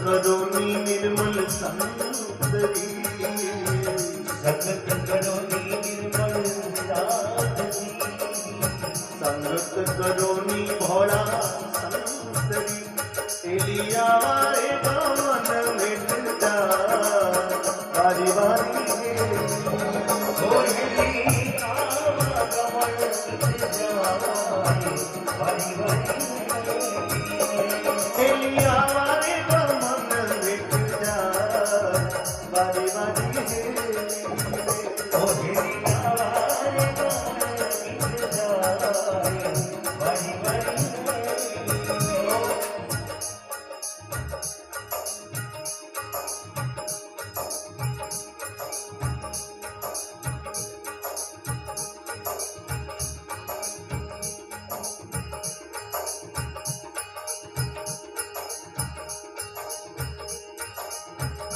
करोनी निर्मल संतरी, संगत करोनी निर्मल साधरी, संगत करोनी भोला संतरी, एलिया वारे गमन मिट जा बारी बारी होली आवागमन मिट जाए बारी बारी, एलिया वारे गमन मिट जा बारी बारी होली आवागमन मिट जाए बारी बारी।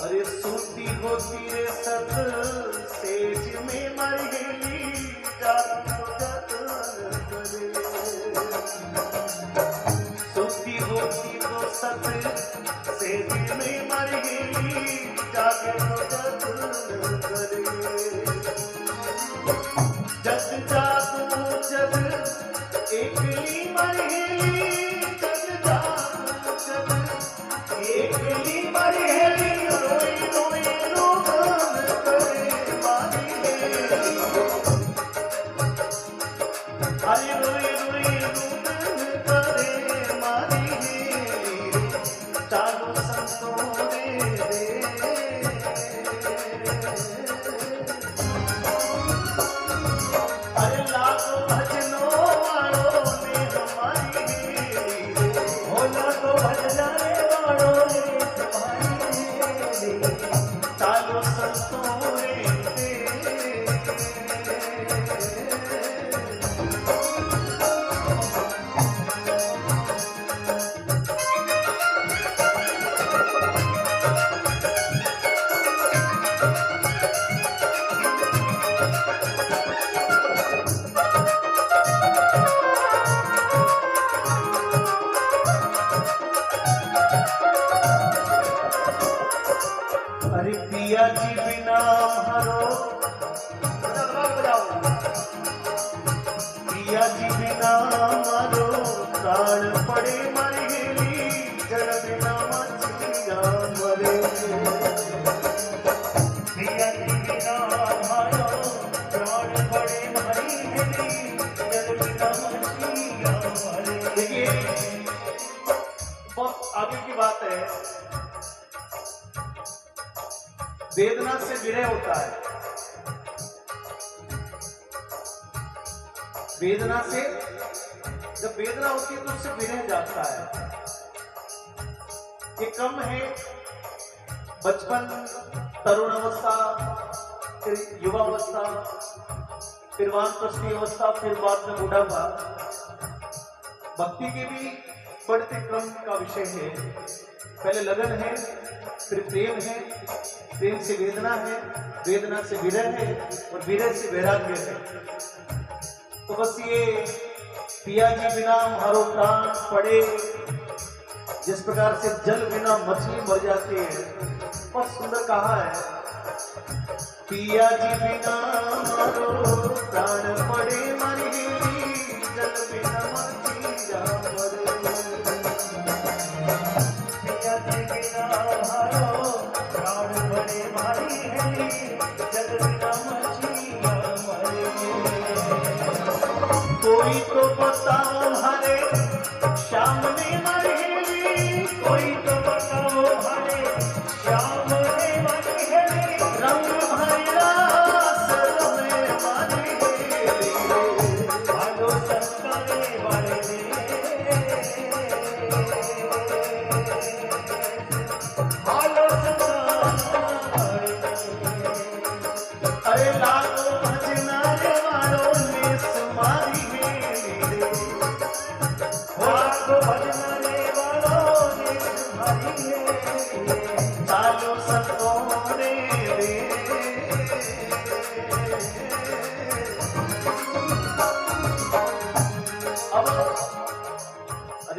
अरे सूती होती रे सत सेज में मर गेली जातो जतन करे, सूती होती तो सत सेज में मर गेली जातो जतन करे, जग जातो जग एकली मर गेली, जग जातो जग एकली मर गेली, अरे रोई रोई रोदन करे मारी चालो संतों दे अरे लाखों भजनों वालों ने हमारी हो लाखों भजनाने वालों ने तुम्हारी चालो संतों दे अरे पिया जी बिना हरो पिया जी बिना मारो प्राण पड़े मर गेली, जल बिना मछलिया मरे, प्रिया जी बिना मारो प्राण पड़े मरी गेली, जल बिना मछलियां मरे। देखिए बहुत आगे की बात है, वेदना से विरह होता है, वेदना से जब वेदना होती है तो उससे विरह जाता है। ये क्रम है बचपन, तरुण अवस्था, फिर युवावस्था, फिर वानप्रस्थी अवस्था, फिर बाद में बुढ़ापा। भक्ति के भी बढ़ते क्रम का विषय है, पहले लगन है, फिर प्रेम है, प्रेम से वेदना है, वेदना से विरह है, और विरह से वैराग्य है। तो बस ये पिया जी बिना हरो प्राण पड़े, जिस प्रकार से जल बिना मछली मर जाती है, बहुत सुंदर कहा है, पिया जी बिना हरो प्राण पड़े मर गेली, जल बिना मछली मरे, प्रिया जी बिना मारो प्राण पड़े मरी गेली, जल बिना मछलियां मरे। कोई तो बताओ हरे श्याम ने मर गेली, कोई तो बताओ हरे श्याम ने मरी गेली, रंग भैया सर में मर गेली, भालो संताने वाले ने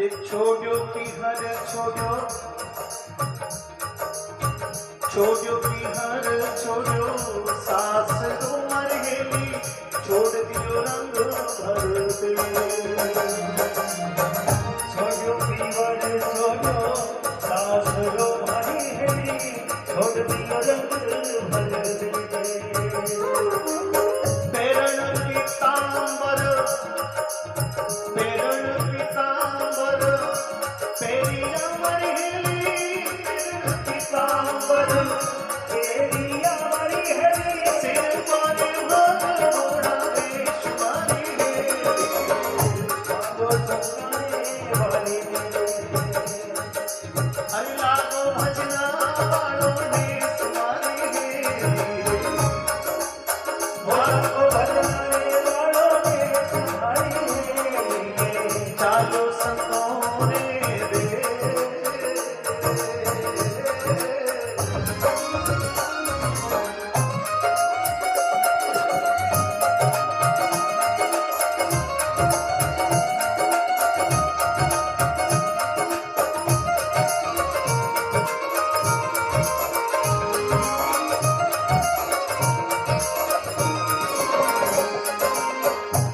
अरे छोड़ो की हर छोड़ो छोड़ो की हर छोड़ो सास रो मरहेली छोड़ दियो रंग भर दे छोड़ो पीवर छोड़ो सास रो मारी हेली छोड़ दियो रंग भर दे पेरण पीतांबर पेरिया मरहेली पीतांबर केरिया मारी हेली सिर पर घोड़ा रेशमारी मांगो सताने वाली हरि लागो भजना वालो ने सुमारी मांगो भजनाने वालों ने तुम्हारी चालो संतों ने दे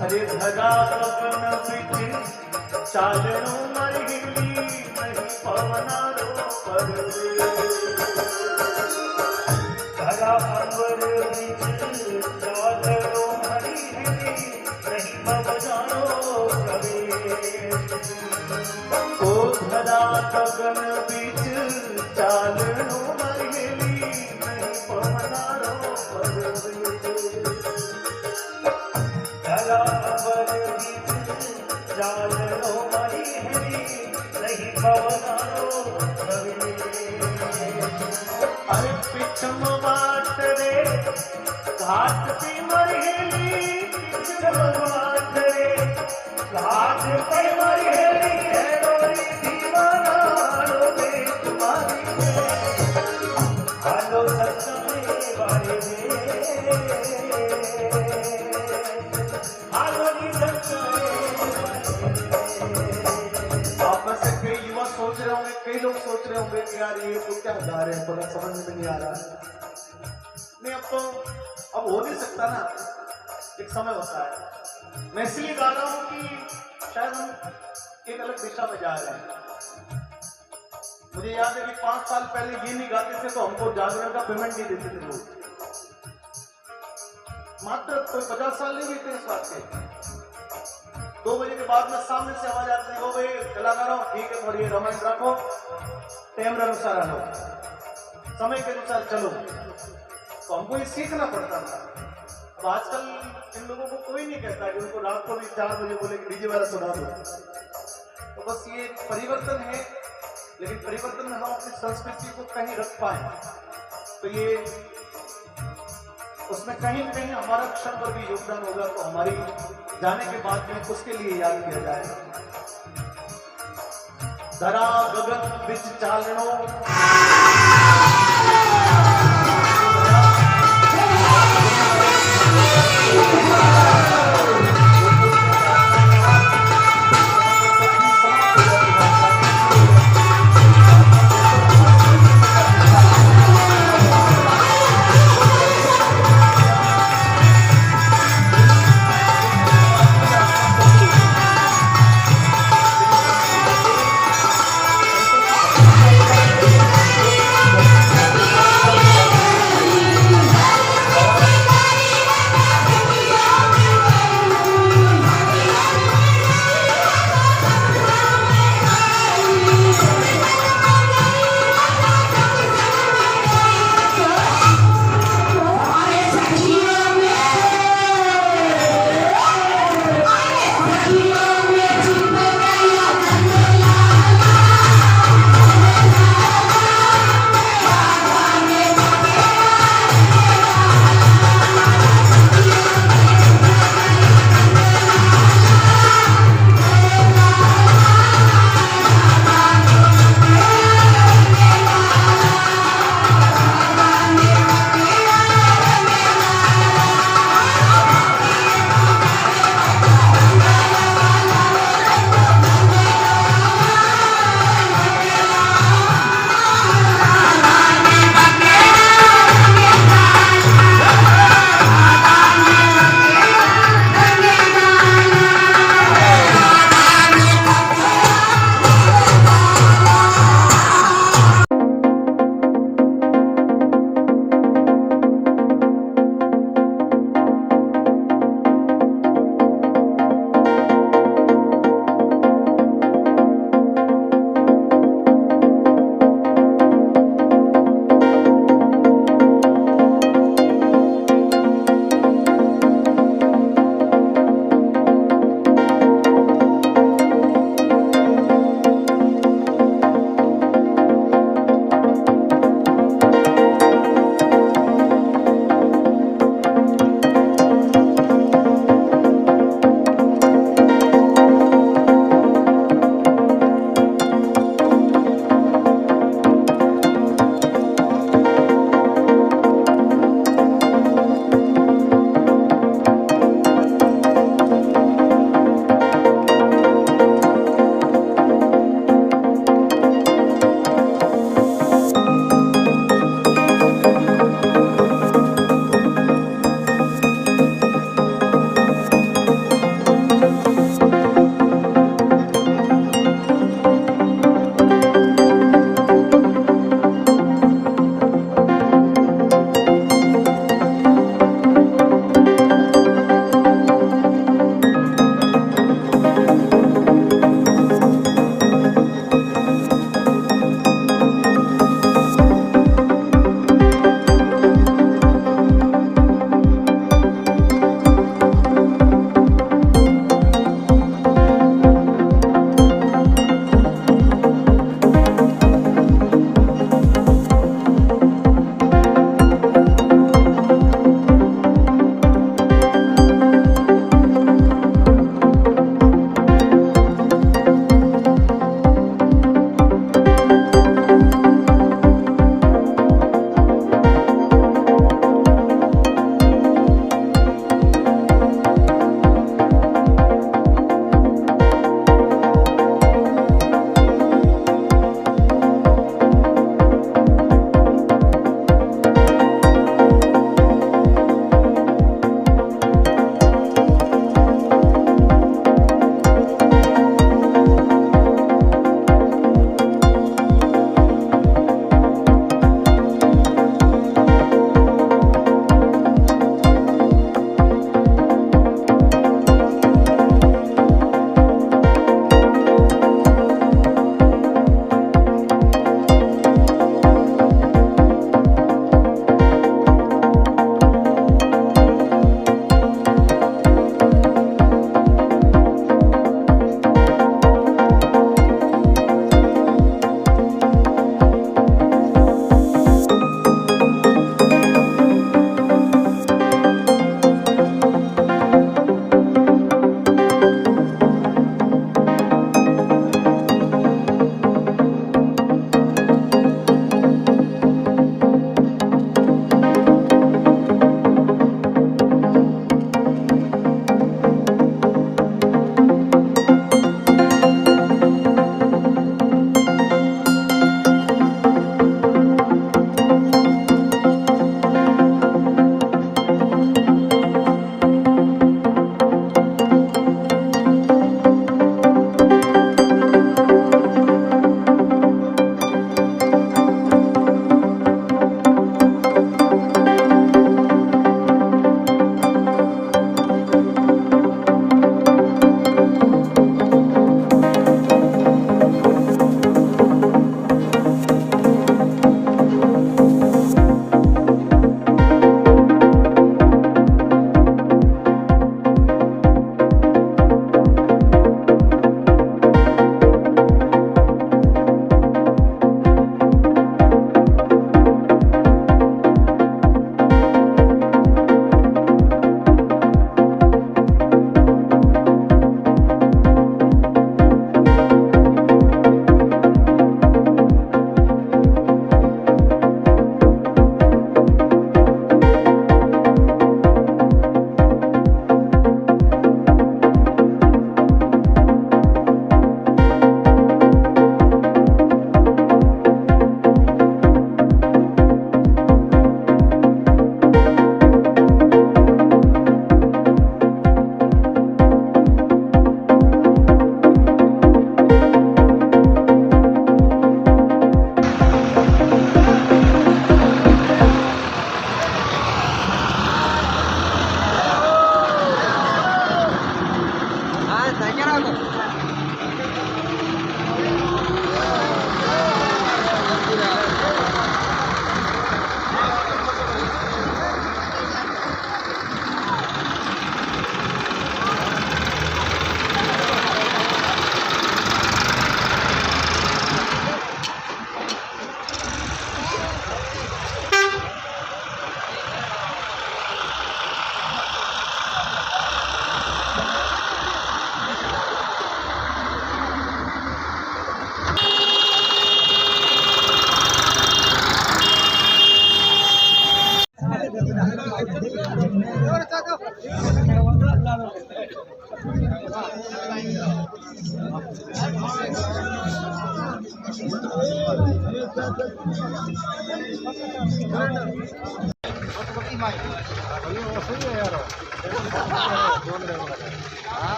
हरे धरा गगन बिच चालनो मरहेली नहीं पवनारो पर धरा अंबर बीच चादरो हरी हेली नहीं बजानो प्रवेश ओ धरा गगन बीच चालनो मरहेली नहीं पवनारो पर धरा अंबर बीच चादरो हरी हेली नहीं बजानो प्रवेश अरे पिछम बाट रे घाट पे मरहेली पिछम बाट रे घाट पे मरहेली है डोरी दीवाना रो दे तुम्हारी हालो सताने वाले हालो नी सताने आप में से कई युवा सोच रहे होंगे कई लोग सोच रहे होंगे कि यार ये तो क्या गा रहे हैं पता समझ में नहीं आ रहा नहीं अब तो अब हो नहीं सकता ना एक समय होता है मैं इसलिए गा रहा हूं कि शायद हम एक अलग दिशा में जा रहे हैं मुझे याद है कि 5 साल पहले ये नहीं गाते थे तो हमको जागरण का पेमेंट नहीं देते थे लोग मात्र कोई 50 साल नहीं बीते इस बात के 2 बजे के बाद में सामने से आवाज आती है ओ भाई कलाकारों ठीक है थोड़ी रमन रखो टाइम अनुसार आनो समय के अनुसार चलो तो हमको ये सीखना पड़ता था अब आजकल इन लोगों को कोई नहीं कहता कि उनको रात को भी 4 बजे बोले कि डीजे वाला सुना दो तो बस ये परिवर्तन है लेकिन परिवर्तन में हम अपनी संस्कृति को कहीं रख पाए तो ये उसमें कहीं न कहीं हमारा क्षण पर भी योगदान होगा तो हमारी जाने के बाद में उसके लिए याद किया जाएगा धरा गगन बिच चालनो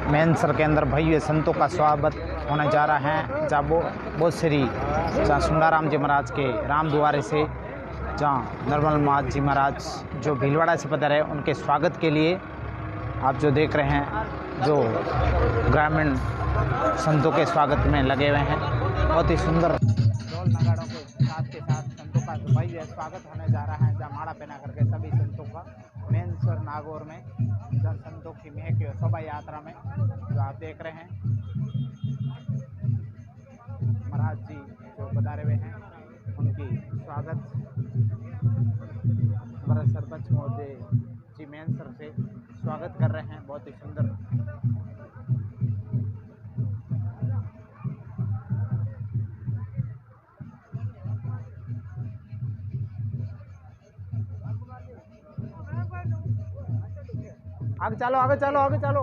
मैनसर के अंदर भव्य संतों का स्वागत होने जा रहा है, जहाँ बहुत श्री जहाँ सुंदाराम जी महाराज के राम द्वारे से, जहाँ निर्मल मात जी महाराज जो भीलवाड़ा से पधारे उनके स्वागत के लिए आप जो देख रहे हैं, जो ग्रामीण संतों के स्वागत में लगे हुए हैं। बहुत ही सुंदर ढोल नगाड़ों के साथ संतों का भव्य स्वागत होने जा रहा है, जहाँ माला पहना करके सभी संतों का मैनसर नागौर में जहाँ संतों की महक शोभा यात्रा में जो आप देख रहे हैं, महाराज जी जो पधारे हुए हैं उनकी स्वागत हमारा सरपंच महोदय जी मैनसर से स्वागत कर रहे हैं। बहुत ही सुंदर आगे चलो, आगे चलो, आगे चलो।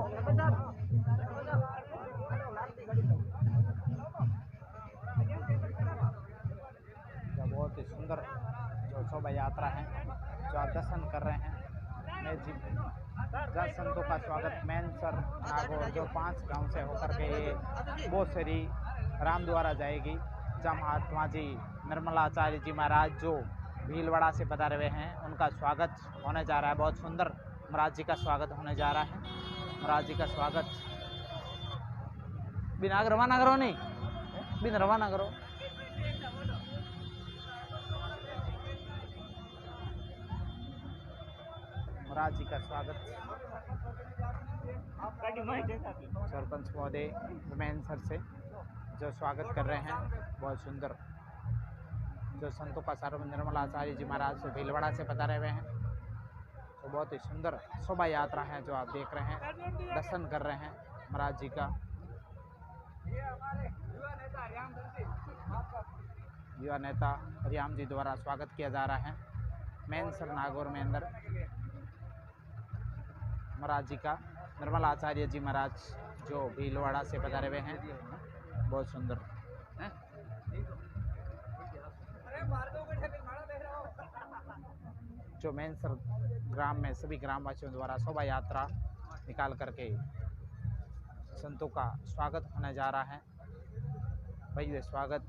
बहुत ही सुंदर जो शोभा यात्रा है जो आप दर्शन कर रहे हैं, मैं जी जहाँ संतों का स्वागत मैनसर नागौर जो 5 गांव से होकर के ये बोसरी राम द्वारा जाएगी, जहाँ महात्मा जी निर्मलाचार्य जी महाराज जो भीलवाड़ा से पधारे हुए हैं उनका स्वागत होने जा रहा है। बहुत सुंदर महाराज जी का स्वागत होने जा रहा है। महाराज जी का स्वागत बिना रवाना करो, नहीं बिन रवाना करो। महाराज जी का स्वागत सरपंच महोदय मैनसर से जो स्वागत कर रहे हैं। बहुत सुंदर जो संतों का सर्व निर्मलाचार्य जी महाराज से भीलवाड़ा से पधारे हुए हैं, तो बहुत ही सुंदर शोभा यात्रा है जो आप देख रहे हैं, दर्शन कर रहे हैं महाराज जी का। युवा नेता हरियाम जी द्वारा स्वागत किया जा रहा है मैनसर नागौर में अंदर महाराज जी का। निर्मलाचार्य जी महाराज जो भीलवाड़ा से पधारे हुए हैं, बहुत सुंदर। जो मैनसर ग्राम में सभी ग्रामवासियों द्वारा शोभा यात्रा निकाल करके संतों का स्वागत होने जा रहा है। भव्य स्वागत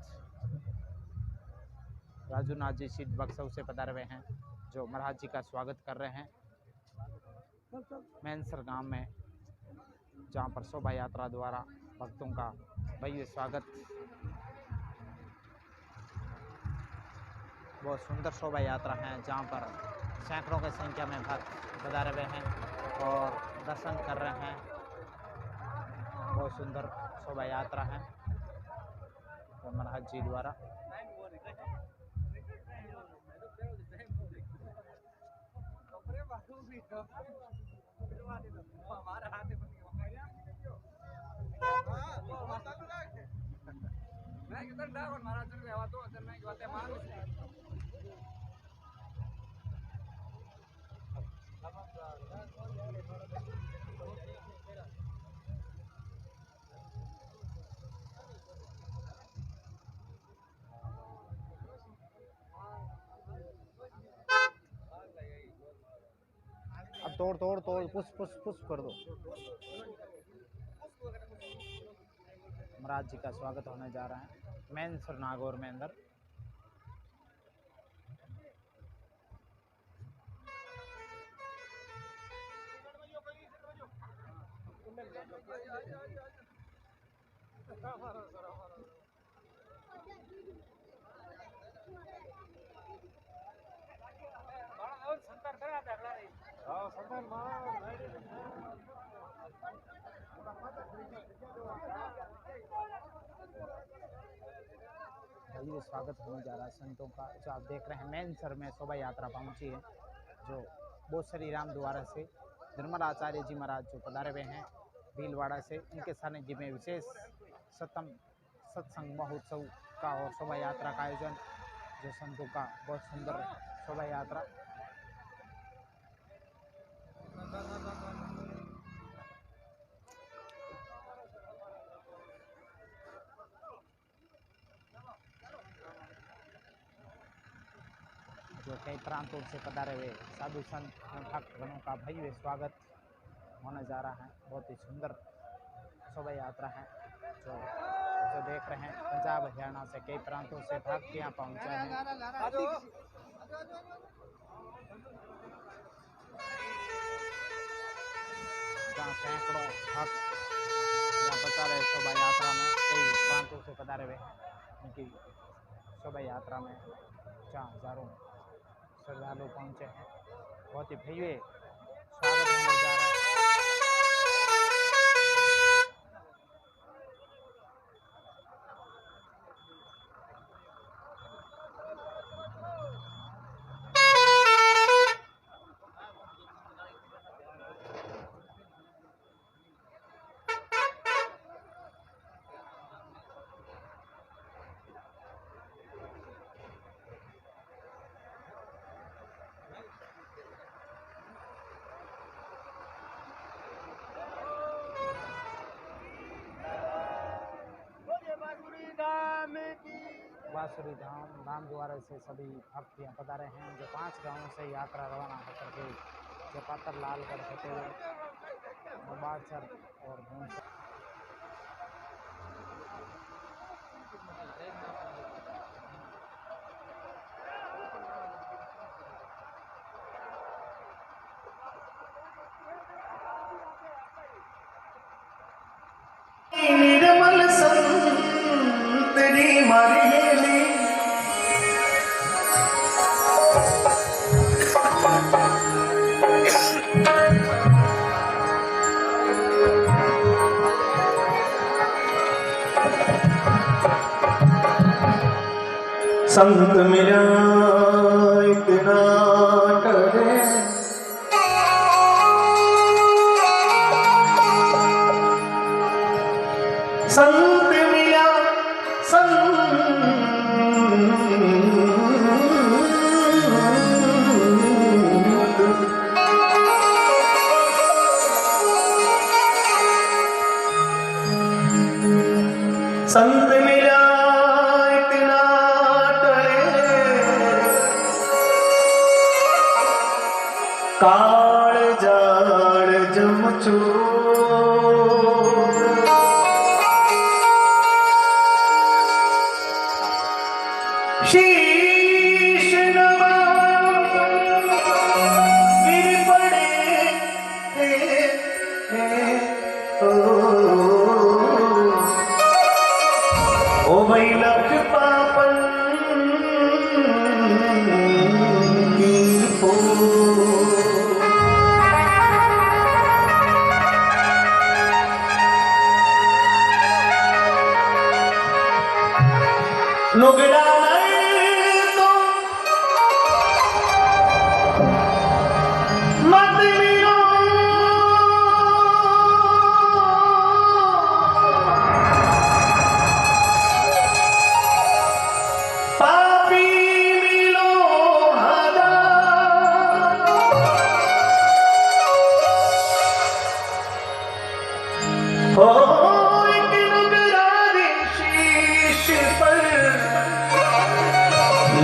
राजूनाथ जी सिद्ध बक्सौ से पधारे हुए हैं जो महाराज जी का स्वागत कर रहे हैं मैनसर गांव में, जहां पर शोभा यात्रा द्वारा भक्तों का भव्य स्वागत। बहुत सुंदर शोभा यात्रा है जहां पर सैकड़ों की संख्या में भक्त पधारे हुए हैं और दर्शन कर रहे हैं। बहुत सुंदर शोभा यात्रा है महाराज जी द्वारा। अब तोड़ तोड़ तोड़ पुश पुश पुश कर दो। महाराज जी का स्वागत होने जा रहा है मैनसर नागौर में अंदर। ये स्वागत होने जा रहा है संतों का, जो आप देख रहे हैं मैनसर में शोभा यात्रा पहुंची है जो बहुत श्री राम द्वारा से निर्मलाचार्य जी महाराज जो पधारे हुए हैं भीलवाड़ा से, उनके सानिध्य में विशेष सत्संग महोत्सव का और शोभा यात्रा का आयोजन जो संतों का बहुत सुंदर शोभा यात्रा। जो कई प्रांतों से पधारे हुए साधु संत भक्तगणों का भव्य स्वागत होने जा रहा है। बहुत ही सुंदर शोभा यात्रा है जो देख रहे हैं। पंजाब हरियाणा से कई प्रांतों से भक्त यहाँ पहुँचे हैं। जहाँ सैकड़ों भक्त यहाँ बचा रहे शोभा यात्रा में, कई प्रांतों से पधारे हुए हैं उनकी शोभा यात्रा में, जहाँ हजारों श्रद्धालु पहुँचे हैं। बहुत ही भव्य स्वागत होने जा रहा है। बांसुरी धाम राम द्वारे से सभी भक्त यहाँ पधारे हैं, जो 5 गांवों से यात्रा रवाना होकर के जो पातर लालगढ़ होते हुए बाड़सर और भूमसर। निर्मल संतरी मारेली संत मेरा इतना डरे संत मिला संत मिला इतना डरे काल जाड़ जमचो शीश नवा गिर पड़े ओ भाई लख पापन की हो नुगड़ा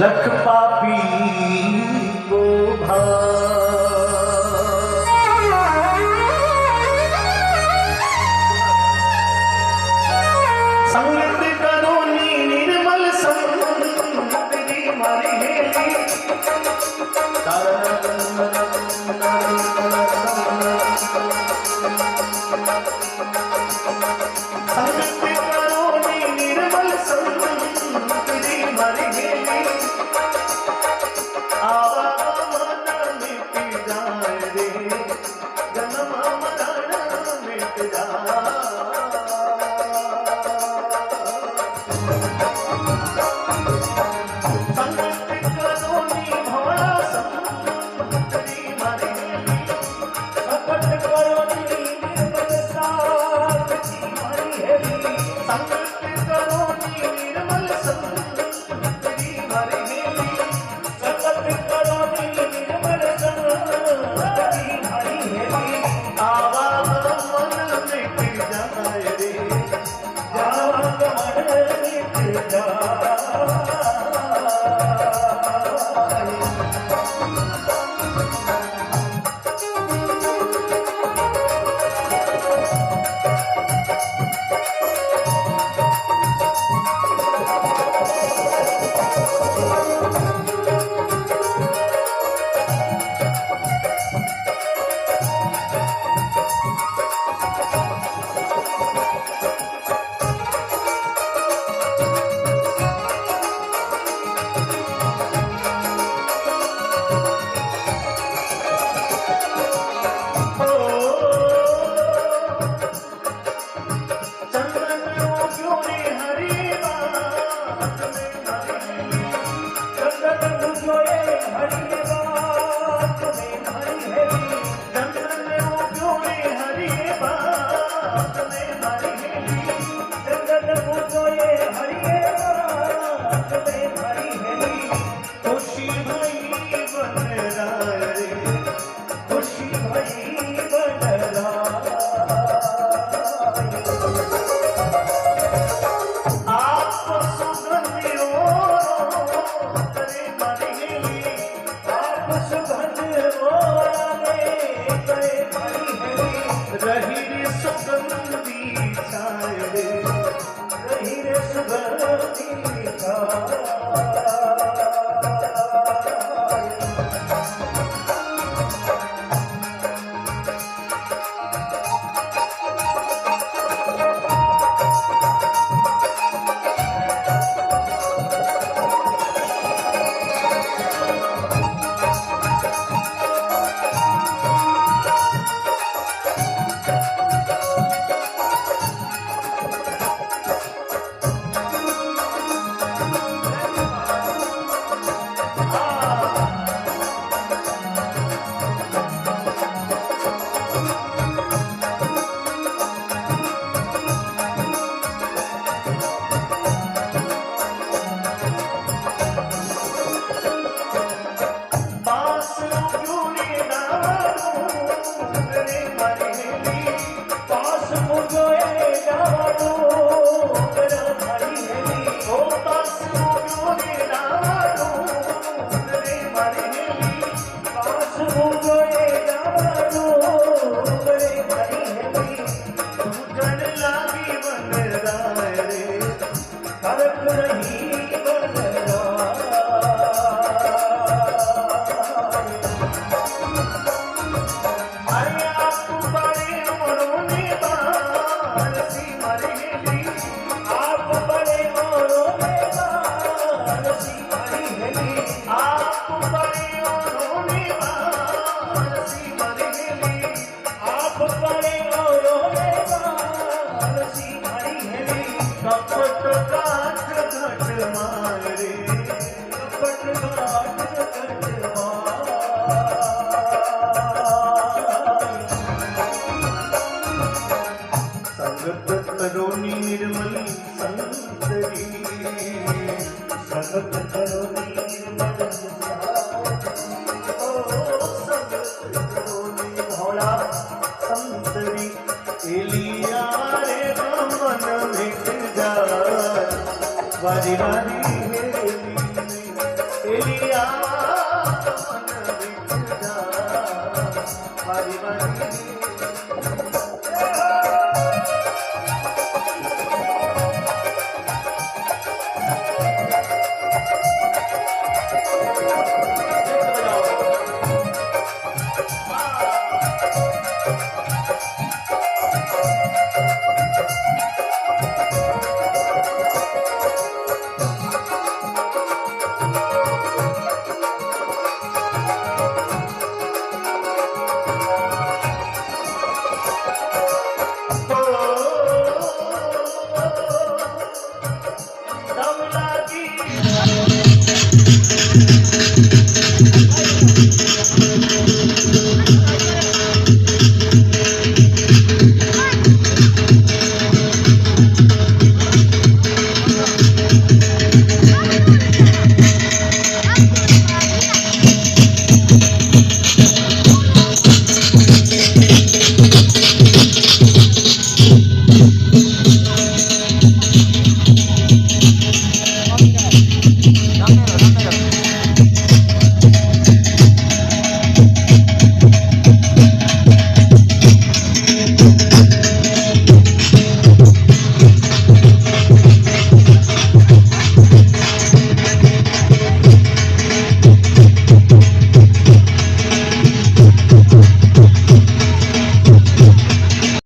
लख पापी को संगत करोनी निर्मल संतरी मारी संगत करोनी निर्मल संतरी मारी निर्मल संतरी मारी बरती छाय करोनी निर्मली संतरी संगत करोनी निर्मल संगत करोनी भोला संतरी एलिया रे मन मिट जाए वारी